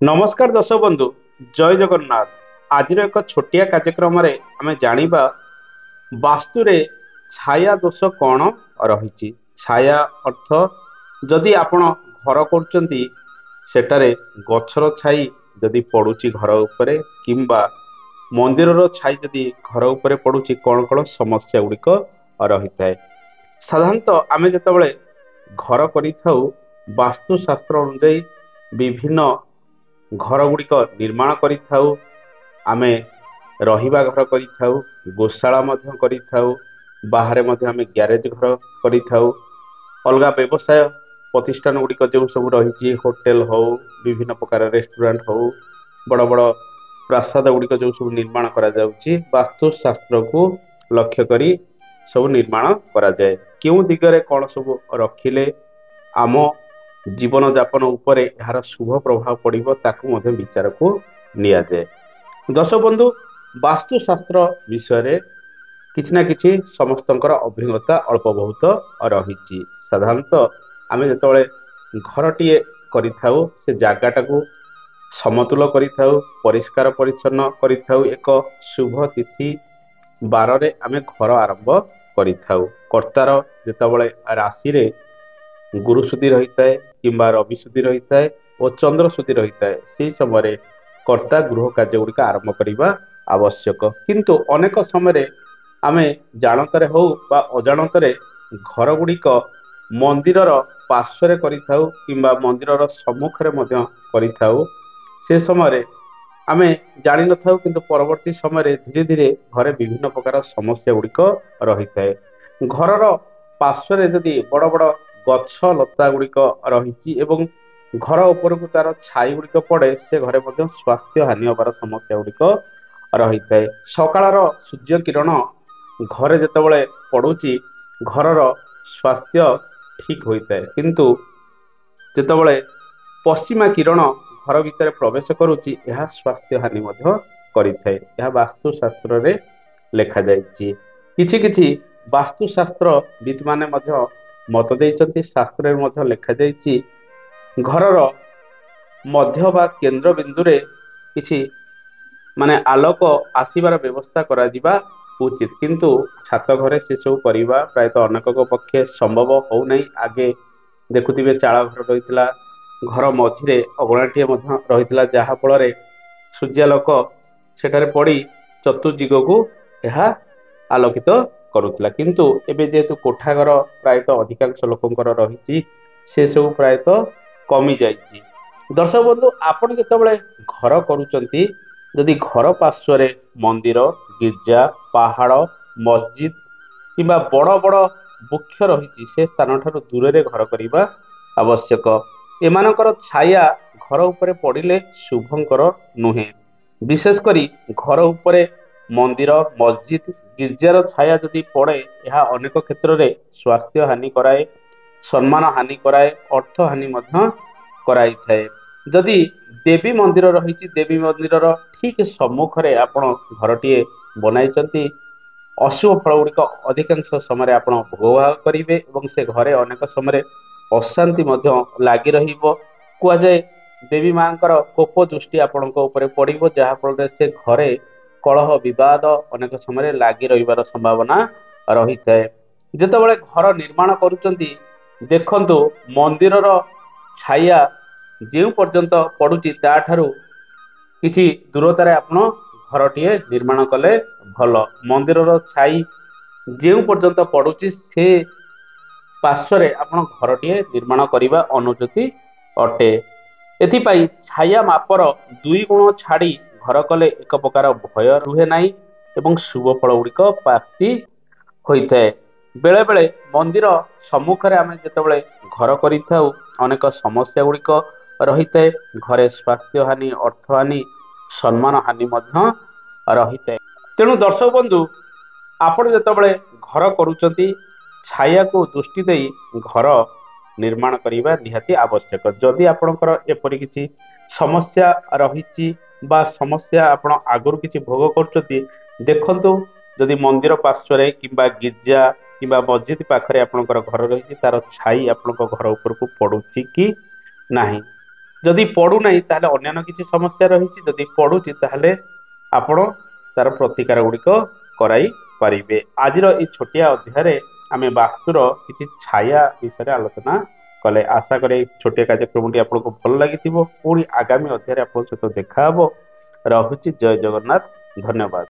नमस्कार दर्शक बंधु, जय जगन्नाथ। आज एक छोटिया कार्यक्रम आम जानिबा वास्तुरे छाया दोष कौन रही। छाया अर्थ जदि आपण घर करुचंती सेटारे गछर छाई जदि पड़ुची घर उपरे किंबा मंदिरर छाई जदि घर उपरे पड़ुची कौन कौन समस्या गुड़िक रही थाए। साधारणतः आम जितेबाला घर करिथाउ वास्तुशास्त्र अनुଯାयी विभिन्न घर गुड़िक निर्माण करिथाउ। आमे रहिबा घर करिथाउ, गोशाला मध्य करिथाउ, बाहरे मध्य आमे ग्यारेज घर करिथाउ। अलगा व्यवसाय प्रतिष्ठान गुड़िक जो सब रही होटेल हो, विभिन्न प्रकार रेस्टोरेंट हो, बड़ बड़ प्रासाद गुड़िक जो सब निर्माण करा जाउची वास्तुशास्त्र को लक्ष्य करी सब निर्माण करा जाए। क्यों दिगरे कौन सब रखिले आम जीवन जापन उपरे यार शुभ प्रभाव पड़िबो ताकू मध्य विचार को निया जाए। दर्शक बंधु, वास्तुशास्त्र विषय किछि ना किछि समस्तंकर अभिज्ञता अल्प बहुत रही। साधारणतः आम जिते घरटीए करिथाउ से जगाटाକୁ समतुल करिथाउ, परिष्कार परिच्छन्न करिथाउ। एक शुभ तिथि बारे आम घर आरंभ करिथाउ। कर्तार जितेबाला राशि रे गुरु सुधी रही है किंबा रवि सुधी रही है और चंद्र सुधी रही है, से समय कर्ता गृह कार्य गुड़िक आरंभ करने आवश्यक। किंतु अनेक समय आम जानतर हो बा अजाणतर घर गुड़िक मंदिर पार्श्व करिथाउ किंबा मंदिर सम्मुखें करिथाउ। से समय आम जान नथाउ किंतु परवर्ती समय धीरे धीरे घरे विभिन्न प्रकार समस्या गुड़िक रही है। घरर पार्श्व जदि बड़ बड़ गछ लता गुड़िक रही घर उपरकू तार छाई गुड़िक पड़े, से घरे स्वास्थ्य हानि हबार समस्या गुड़िक रही है। सकाळर सूर्य किरण घरे जितेबाला पड़ुची घरर स्वास्थ्य ठीक होता है, किंतु जितेबाला पश्चिमा किरण घर भितर प्रवेश करुच्ची यह स्वास्थ्य हानि करिथाए। यह वास्तुशास्त्र रे लेखा जाइछि। किछि किछि वास्तुशास्त्र विद माने मत देइचंती। शास्त्र में लेखा जाइछि घरर मध्य बा केंद्र बिंदु रे किछि माने आलोक आसीबार व्यवस्था करा जिबा उचित, किंतु छात घरे से सब करिबा प्रायतः अनेक पक्षे संभव हो नहीं। आगे देखुथिबे चाळ घर रहितला, घर मझिरे अगणाटीए रहितला, जहा फल सूर्यालोक सेठारे पड़ी चतुर्दिग को यह आलोकित करुला। किंतु एबे जेहेतु कोठाघर प्रायतः अधिकांश लोकंकर रही, से सब प्रायतः कमी जाइछि। दर्शक बंधु, आपण जितेबाला घर करुचंती जदि घर पार्श्व मंदिर, गिर्जा, पहाड़, मस्जिद किंबा बड़ बड़ वृक्ष रही, से स्थान ठारू दूर रे घर करने आवश्यक। एमानकर छाया घर उपरे पड़िले शुभंकर नुहे। विशेषकर घर उपरे मंदिर, मस्जिद, गिर्जार छाया जदि पड़े यह अनेक क्षेत्र में स्वास्थ्य हानि कराए, सम्मान हानि कराए, अर्थ हानि कराई थाए। जदि देवी मंदिर रही, देवी मंदिर ठीक सम्मुखें आपण घरटीए बनाई, अशुभ फल गुड़िक अधिकांश समय आप भोग करेंगे और से घरे अनेक समय अशांति लगी रहुए। देवी माँ कोप दृष्टि आपण पड़ो, जहाँफल से घरे कलह विवाद अनेक समय लगी रही संभावना रही है। जितेबाला घर निर्माण करुचंती देखंतु मंदिरर छाया जो पर्यंत पड़ुची ताठारू किछि दूरतार आपण घरटीए निर्माण कले भल। मंदिरर छाई जो पर्यंत पड़ुची से पार्श्व आपण घरटीए निर्माण करने अनुचित अटे। एथिपाई छाया मापर 2 गुण छाड़ी घर कले एक प्रकार भय रुहे नाही एवं शुभ फल गुड़िक प्राप्ति होता है। बेले बेले मंदिर सम्मुखें आम जितेबाला घर करिथाउ अनेक समस्या गुड़िक रही है। घरे स्वास्थ्य हानि, अर्थ हानि, सम्मान हानि रही है। तेणु दर्शक बंधु, आपण जितेबाला घर करुचंती छाया को दृष्टि दे घर निर्माण करने निहाती आवश्यक। जदि आपणकर एपरि किछि समस्या रही बा समस्या आपण आगुरी किछि भोग करचंती, देखंतु जदि मंदिर पार्श्व किंबा गिर्जा किंबा मस्जिद पाखरे आपणकर घर रही, तार छाई आपणकर घर उपरकू पड़ुछि कि नाही। ଯଦି ପଡୁନାହିଁ ତାହେଲେ ଅନ୍ୟାନ୍ୟ କିଛି ସମସ୍ୟା ରହିଛି, ଯଦି ପଡୁଛି ତାହେଲେ ଆପଣ ତାର ପ୍ରତିକାର ଗୁଡିକ କରାଇ ପାରିବେ। ଆଜିର ଏଇ ଛୋଟିଆ ଅଧ୍ୟାୟରେ ଆମେ ବାସ୍ତୁର କିଛି ଛାୟା ବିଷୟରେ ଆଲୋଚନା କଲେ। ଆଶା କରେ ଏଇ ଛୋଟିଆ କାର୍ଯ୍ୟକ୍ରମଟି ଆପଣଙ୍କୁ ଭଲ ଲାଗିଥିବ। ପୁଣି ଆଗାମୀ ଅଧ୍ୟାୟରେ ଆପଣଙ୍କ ସହିତ ଦେଖାହବ। ରହୁଛି, ଜୟ ଜଗନ୍ନାଥ, ଧନ୍ୟବାଦ।